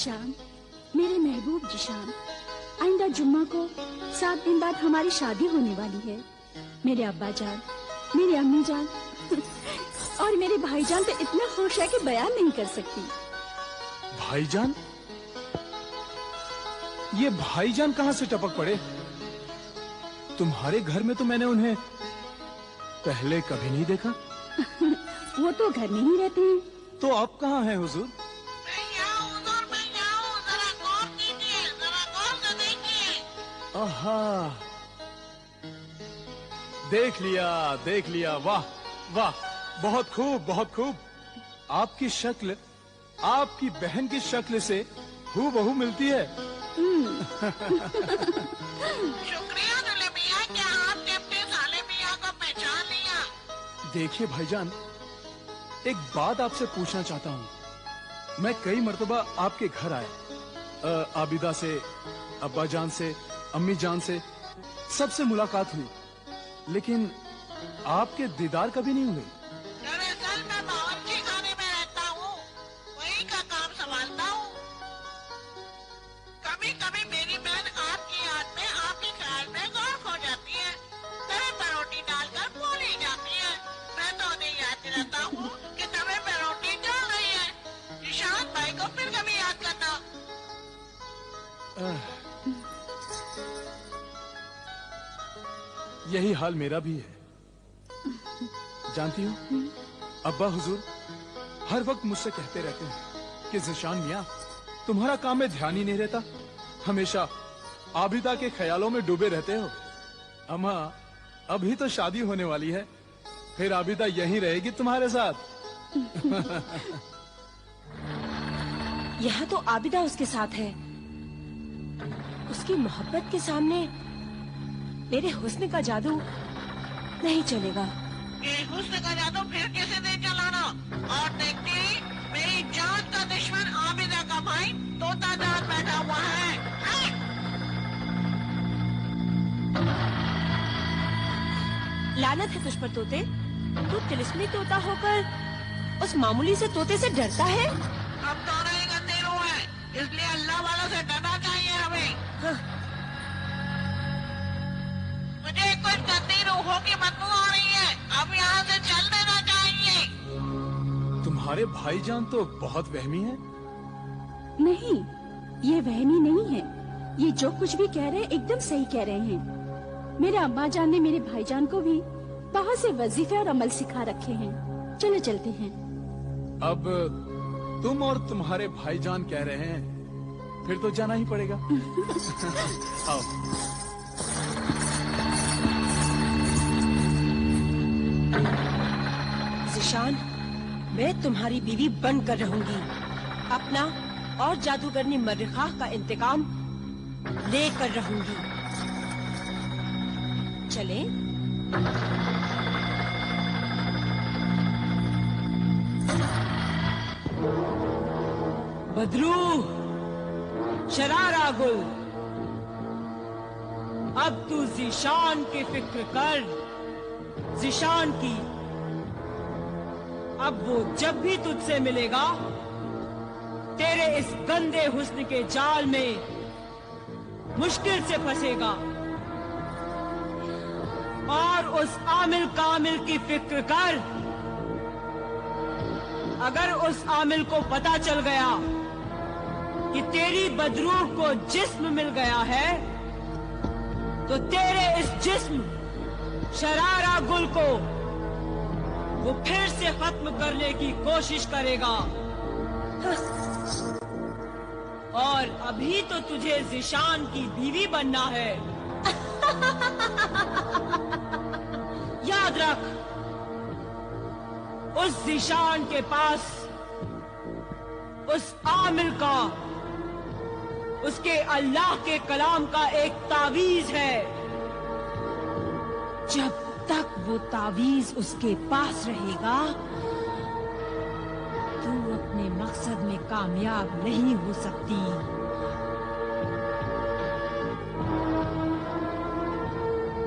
जिशान, मेरे महबूब जिशान, आइंदा जुम्मा को 7 दिन बाद हमारी शादी होने वाली है। मेरे अब्बा जान, मेरी अम्मी जान और मेरे भाईजान तो इतना खुश है कि बयान नहीं कर सकती। भाईजान? ये भाईजान कहाँ से टपक पड़े? तुम्हारे घर में तो मैंने उन्हें पहले कभी नहीं देखा। वो तो घर में ही रहते हैं। तो आप कहाँ हैं हुजूर? आहा, देख लिया, वाह वाह, बहुत खूब, बहुत खूब। आपकी शक्ल आपकी बहन की शक्ल से हूबहू मिलती है। शुक्रिया दुल्हे मियां, क्या आपने अपने साले मियां को पहचान लिया? देखिए भाईजान, एक बात आपसे पूछना चाहता हूँ। मैं कई मर्तबा आपके घर आया, आबिदा से, अब्बा जान से, अम्मी जान से, सबसे मुलाकात हुई, लेकिन आपके दीदार कभी नहीं हुए। दरअसल मैं बावर्ची खाने में रहता हूँ, वही का काम संभालता हूँ। कभी कभी मेरी बहन आपकी याद में, आपके ख्याल में गर्क हो जाती है, तवे पर रोटी डालकर भूल ही जाती है। मैं तो उन्हें याद दिलाता हूँ कि तवे पर रोटी जल रही है। निशान भाई को फिर कभी याद करना। यही हाल मेरा भी है। जानती हो, अब्बा हुजूर हर वक्त मुझसे कहते रहते हैं कि जिशान मियां, तुम्हारा काम में ध्यान ही नहीं रहता, हमेशा आबिदा के ख्यालों में डूबे रहते हो। अम्मा, अभी तो शादी होने वाली है, फिर आबिदा यहीं रहेगी तुम्हारे साथ। यहाँ तो आबिदा उसके साथ है। उसकी मोहब्बत के सामने मेरे हुस्न का जादू नहीं चलेगा। ये हुस्न का जादू फिर किसी ने चलाना। और देखती, मेरी जान का दुश्मन आबिदा का भाई तोता जान बैठा हुआ है। लानत है तुझ पर तोते, तू तिलिस्मी तोता होकर उस मामूली से तोते से डरता है। अब तो नहीं गंदे रू है, इसलिए अल्लाह वालों से डरना चाहिए हमें। हाँ। मुझे कुछ गंदी रूहों की बदबू आ रही है, अब यहाँ से चल देना चाहिए। तुम्हारे भाईजान तो बहुत वहमी है। नहीं, ये वहमी नहीं है। ये जो कुछ भी कह रहे हैं एकदम सही कह रहे हैं। मेरे अम्मा जान ने मेरे भाईजान को भी बहुत से वजीफे और अमल सिखा रखे हैं। चलो चलते हैं। अब तुम और तुम्हारे भाईजान कह रहे हैं, फिर तो जाना ही पड़ेगा। आओ। जिशान, मैं तुम्हारी बीवी बनकर रहूंगी। अपना और जादूगरनी मर्रिखा का इंतकाम लेकर रहूंगी। चले? बदरू, शरारा गुल, अब तू जिशान की फिक्र कर, जिशान की। अब वो जब भी तुझसे मिलेगा, तेरे इस गंदे हुस्न के जाल में मुश्किल से फंसेगा। और उस आमिल कामिल की फिक्र कर, अगर उस आमिल को पता चल गया कि तेरी बदरूह को जिस्म मिल गया है, तो तेरे इस जिस्म शरारा गुल को वो फिर से खत्म करने की कोशिश करेगा। और अभी तो तुझे जिशान की बीवी बनना है। याद रख, उस जिशान के पास उस आमिल का, उसके अल्लाह के कलाम का एक तावीज है। जब तक वो तावीज उसके पास रहेगा, तू अपने मकसद में कामयाब नहीं हो सकती।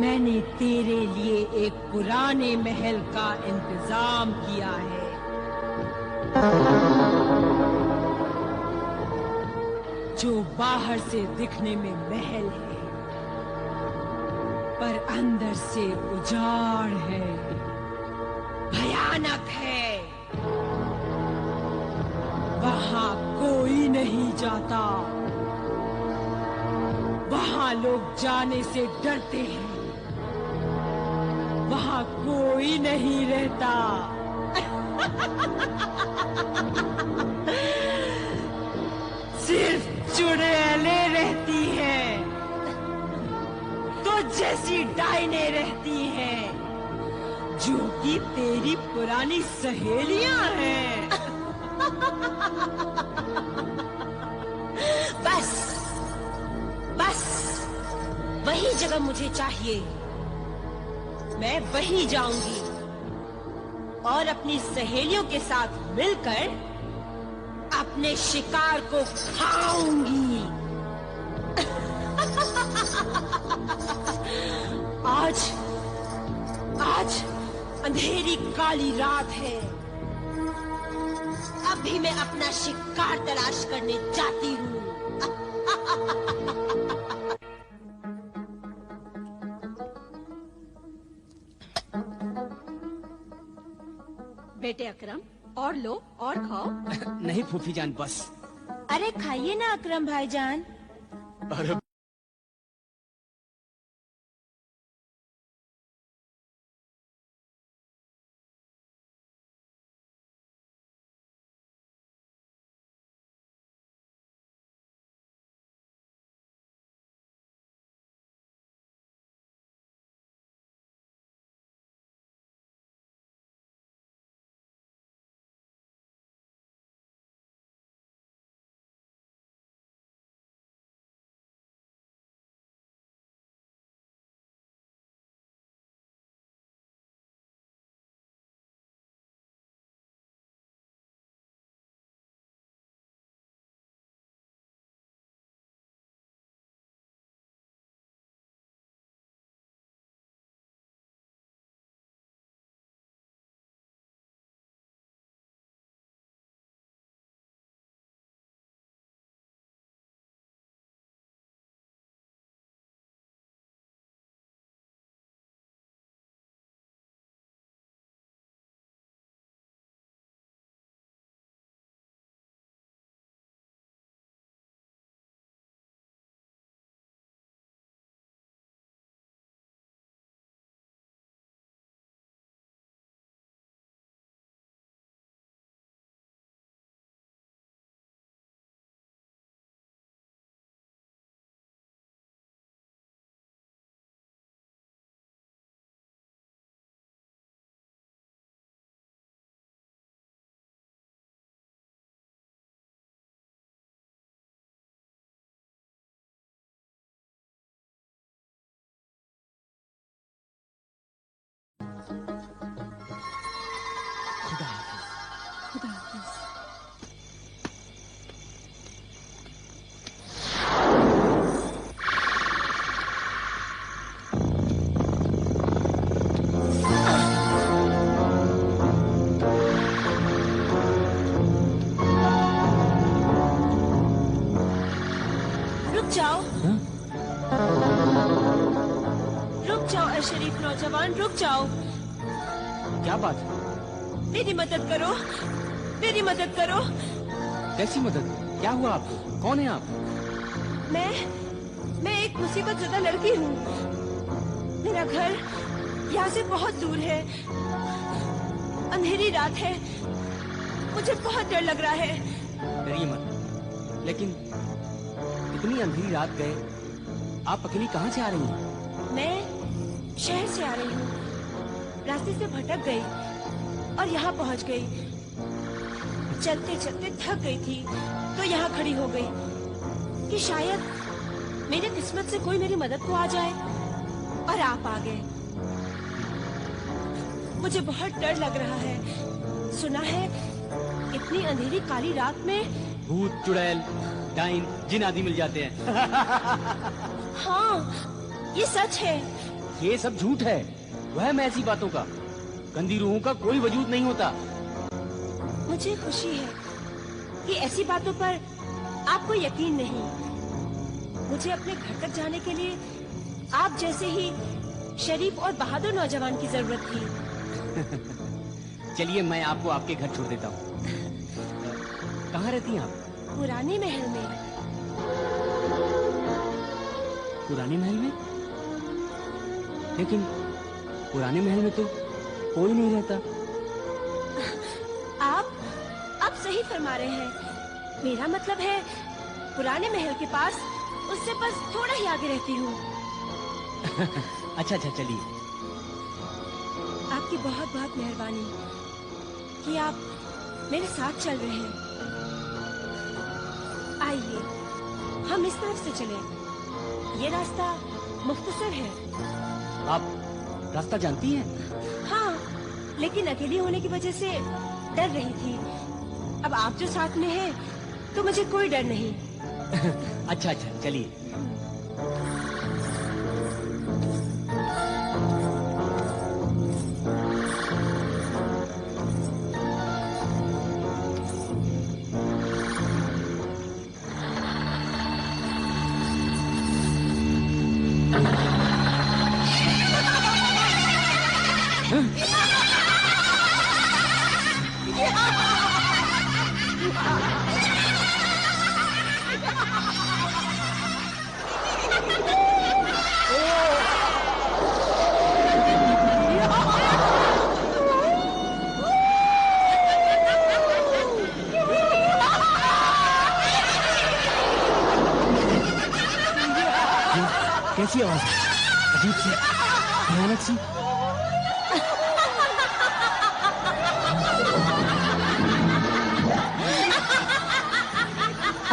मैंने तेरे लिए एक पुराने महल का इंतजाम किया है। जो बाहर से दिखने में महल है, पर अंदर से उजाड़ है, भयानक है। वहां कोई नहीं जाता, वहां लोग जाने से डरते हैं, वहां कोई नहीं रहता। सिर्फ चुड़ैलें रहती हैं, तो जैसी डाइनें रहती हैं, जो कि तेरी पुरानी सहेलियां हैं। बस बस, वही जगह मुझे चाहिए। मैं वहीं जाऊंगी और अपनी सहेलियों के साथ मिलकर अपने शिकार को खाऊंगी। आज अंधेरी काली रात है। अभी मैं अपना शिकार तलाश करने जाती हूँ। बेटे अकरम, और लो और खाओ। नहीं फूफी जान, बस। अरे खाइए ना अकरम भाईजान। अरे खुदा हाफिज। खुदा हाफिज। रुक जाओ, रुक जाओ अशरीफ नौजवान, रुक जाओ। क्या बात है? मेरी मदद करो, मेरी मदद करो। कैसी मदद? क्या हुआ आपको? कौन है आप? मैं एक मुसीबत ज़दा लड़की हूँ। मेरा घर यहाँ से बहुत दूर है। अंधेरी रात है, मुझे बहुत डर लग रहा है। डरिए मत। लेकिन इतनी अंधेरी रात गए, आप अकेली कहाँ से आ रही हैं? मैं शहर से आ रही हूँ। रास्ते से भटक गई और यहाँ पहुँच गई। चलते चलते थक गई थी तो यहाँ खड़ी हो गई कि शायद मेरी किस्मत से कोई मेरी मदद को आ जाए, और आप आ गए। मुझे बहुत डर लग रहा है। सुना है इतनी अंधेरी काली रात में भूत, चुड़ैल, डाइन, जिन आदि मिल जाते हैं। हाँ, ये सच है। ये सब झूठ है, वहम है ऐसी बातों का। गंदी रूहों का कोई वजूद नहीं होता। मुझे खुशी है कि ऐसी बातों पर आपको यकीन नहीं। मुझे अपने घर तक जाने के लिए आप जैसे ही शरीफ और बहादुर नौजवान की जरूरत थी। चलिए मैं आपको आपके घर छोड़ देता हूँ। कहाँ रहती हैं आप? पुराने महल में। पुराने महल में? लेकिन पुराने महल में तो कोई नहीं रहता। आप सही फरमा रहे हैं। मेरा मतलब है पुराने महल के पास, उससे बस थोड़ा ही आगे रहती हूँ। अच्छा चलिए। आपकी बहुत बहुत मेहरबानी कि आप मेरे साथ चल रहे हैं। आइए हम इस तरफ से चलें। ये रास्ता मुख्तसर है। आप रास्ता जानती हैं? हाँ, लेकिन अकेली होने की वजह से डर रही थी। अब आप जो साथ में हैं, तो मुझे कोई डर नहीं। अच्छा चलिए। कैसी आवाज है? अजीब सी, भयानक सी।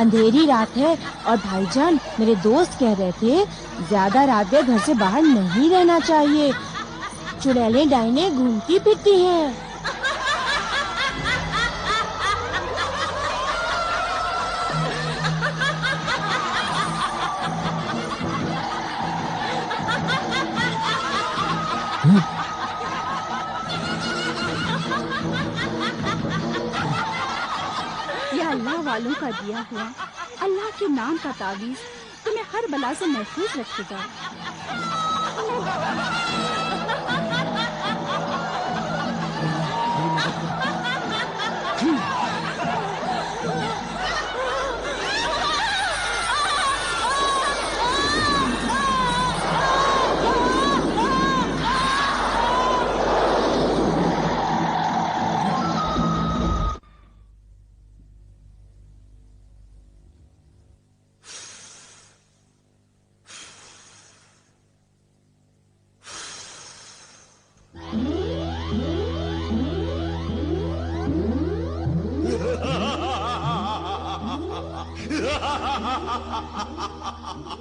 अंधेरी रात है और भाईजान मेरे दोस्त कह रहे थे ज्यादा रात में घर से बाहर नहीं रहना चाहिए। चुड़ैलें डाइनें घूमती फिरती हैं। यह अल्लाह वालों का दिया हुआ अल्लाह के नाम का तावीज तुम्हें हर बला से महफूज रखेगा।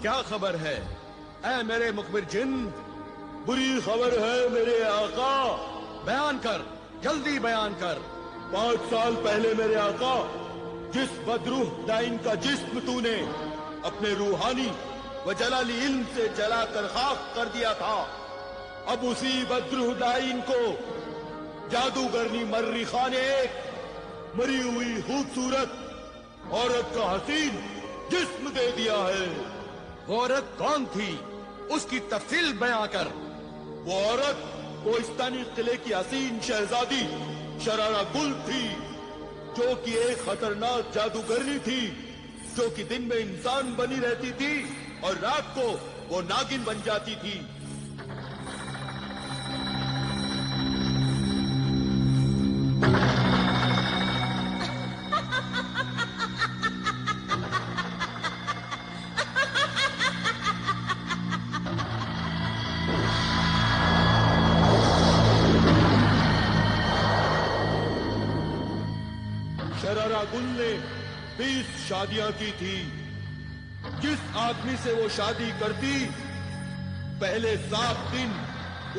क्या खबर है ऐ मेरे मुखबिर जिन? बुरी खबर है मेरे आका। बयान कर, जल्दी बयान कर। 5 साल पहले मेरे आका, जिस बदरूह डाइन का जिस्म तूने अपने रूहानी व जलाली इल्म से जलाकर खाक कर दिया था, अब उसी बदरूह डाइन को जादूगरनी मर्रिखा ने एक मरी हुई खूबसूरत औरत का हसीन जिस्म दे दिया है। वो औरत कौन थी? उसकी तफसील बयां कर। वो औरत कोहिस्तानी किले की हसीन शहजादी शरारा गुल थी, जो कि एक खतरनाक जादूगरनी थी, जो कि दिन में इंसान बनी रहती थी और रात को वो नागिन बन जाती थी। शरारा गुल ने 20 शादियां की थी। जिस आदमी से वो शादी करती, पहले 7 दिन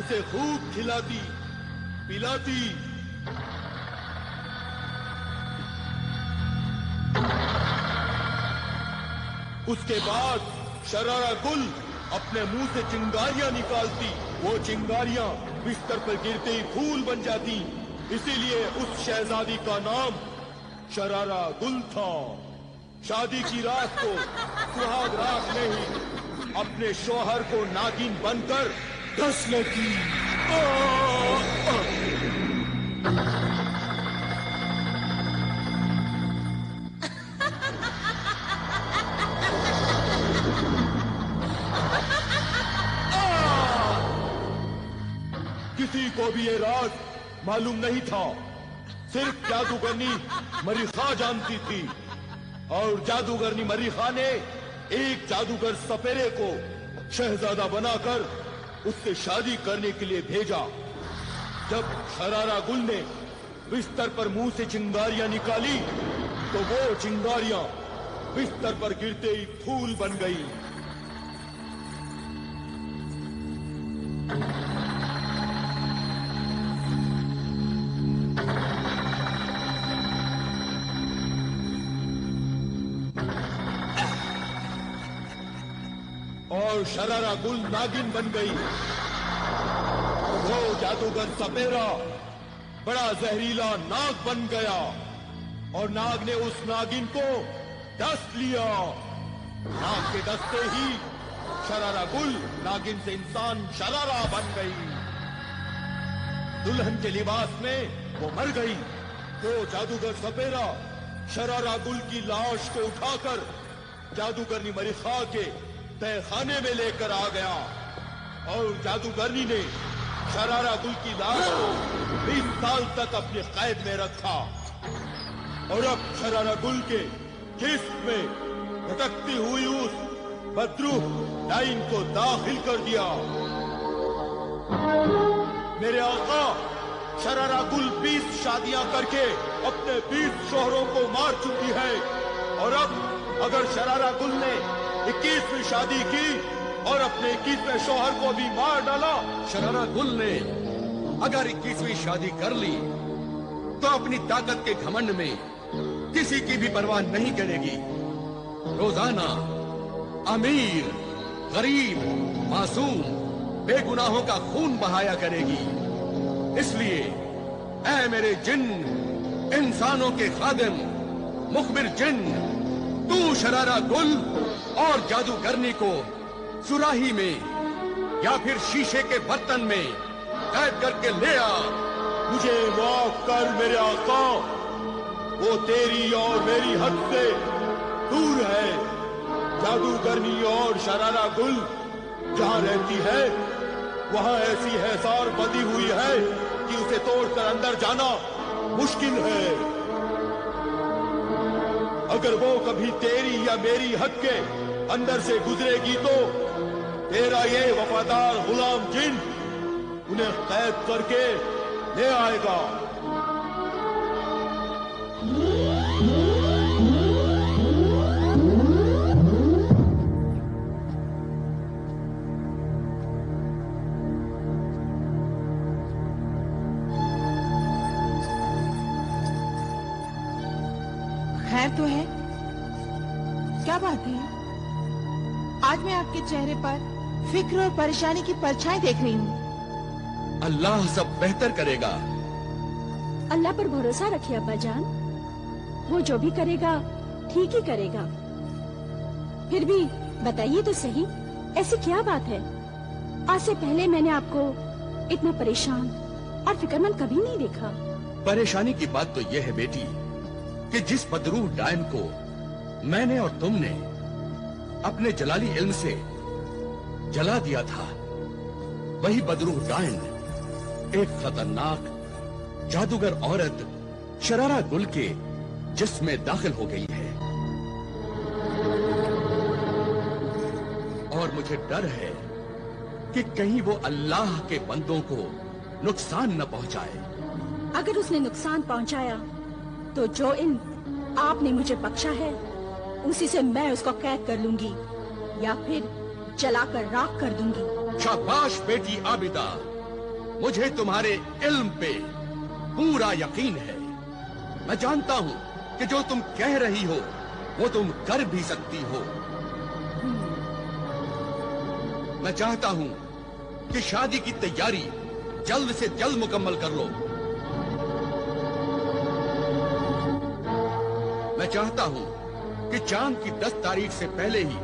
उसे खूब खिलाती पिलाती, उसके बाद शरारा गुल अपने मुंह से चिंगारियां निकालती। वो चिंगारियां बिस्तर पर गिरते ही फूल बन जाती। इसीलिए उस शहजादी का नाम शरारा गुल था। शादी की रात को सुहाग रात में ही अपने शौहर को नागिन बनकर डस लेती। किसी को भी ये राज मालूम नहीं था, सिर्फ जादूगरनी मरीखा जानती थी। और जादूगरनी मरीखा ने एक जादूगर सपेरे को शहजादा बनाकर उससे शादी करने के लिए भेजा। जब शरारा गुल ने बिस्तर पर मुंह से चिंगारियां निकाली तो वो चिंगारियां बिस्तर पर गिरते ही फूल बन गई। और शरारा गुल नागिन बन गई। वो जादूगर सपेरा बड़ा जहरीला नाग बन गया और नाग ने उस नागिन को डस लिया। नाग के डसते ही शरारा गुल नागिन से इंसान शरारा बन गई। दुल्हन के लिबास में वो मर गई। तो जादूगर सपेरा शरारा गुल की लाश को उठाकर जादूगरनी मरीखा के तहखाने में लेकर आ गया और जादूगरनी ने शरारा गुल की लाश को 20 साल तक अपने कैद में रखा। और अब शरारा गुल के जिस्म में भटकती हुई उस बदरूह डाइन को दाखिल कर दिया। मेरे आका, शरारा गुल 20 शादियां करके अपने 20 शोहरों को मार चुकी है और अब अगर शरारा गुल ने 21वीं शादी की और अपने 21वें शौहर को भी मार डाला। शरारा गुल ने अगर 21वीं शादी कर ली तो अपनी ताकत के घमंड में किसी की भी परवाह नहीं करेगी। रोजाना अमीर, गरीब, मासूम, बेगुनाहों का खून बहाया करेगी। इसलिए ऐ मेरे जिन्न, इंसानों के खादिम, मुखबिर जिन्न, तू शरारा गुल और जादूगरनी को सुराही में या फिर शीशे के बर्तन में कैद करके ले आ। मुझे माफ कर मेरे आका, वो तेरी और मेरी हद से दूर है। जादूगरनी और शरारा गुल जहां रहती है वहां ऐसी हैसार बंधी हुई है कि उसे तोड़कर अंदर जाना मुश्किल है। अगर वो कभी तेरी या मेरी हद के अंदर से गुजरेगी तो तेरा ये वफादार गुलाम जिन उन्हें कैद करके ले आएगा। खैर तो है? क्या बात है? आज मैं आपके चेहरे पर फिक्र और परेशानी की परछाई देख रही हूँ। अल्लाह सब बेहतर करेगा। अल्लाह पर भरोसा रखिए अब्बा जान, वो जो भी करेगा ठीक ही करेगा। फिर भी बताइए तो सही, ऐसी क्या बात है? आज से पहले मैंने आपको इतना परेशान और फिक्रमंद कभी नहीं देखा। परेशानी की बात तो यह है बेटी कि जिस बदरूह डायन को मैंने और तुमने अपने जलाली इल्म से जला दिया था, वही बदरूह डायन एक खतरनाक जादूगर औरत शरारा गुल के जिस्म में दाखिल हो गई है। और मुझे डर है कि कहीं वो अल्लाह के बंदों को नुकसान न पहुंचाए। अगर उसने नुकसान पहुंचाया तो जो इल्म आपने मुझे बख्शा है उसी से मैं उसको कैद कर लूंगी या फिर जलाकर राख कर दूंगी। शाबाश बेटी आबिदा, मुझे तुम्हारे इल्म पे पूरा यकीन है। मैं जानता हूँ कि जो तुम कह रही हो वो तुम कर भी सकती हो। मैं चाहता हूँ कि शादी की तैयारी जल्द से जल्द मुकम्मल कर लो। मैं चाहता हूँ कि चांद की 10 तारीख से पहले ही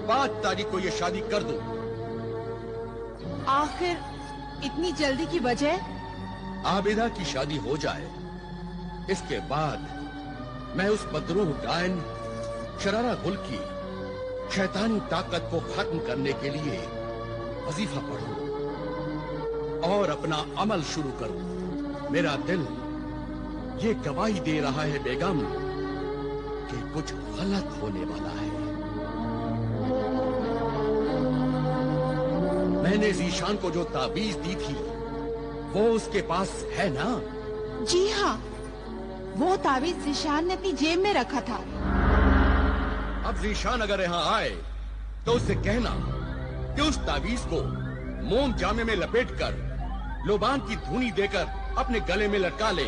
5 तारीख को ये शादी कर दूं। आखिर इतनी जल्दी की वजह? आबिदा की शादी हो जाए, इसके बाद मैं उस बदरूह डायन शरारा गुल की शैतानी ताकत को खत्म करने के लिए वजीफा पढ़ूं और अपना अमल शुरू करूं। मेरा दिल ये गवाही दे रहा है बेगम कि कुछ गलत होने वाला है। मैंने जीशान को जो ताबीज दी थी वो उसके पास है ना? जी हाँ, वो ताबीज जीशान ने अपनी जेब में रखा था। अब जीशान अगर यहाँ आए तो उससे कहना कि उस ताबीज को मोम जामे में लपेटकर लोबान की धुनी देकर अपने गले में लटका ले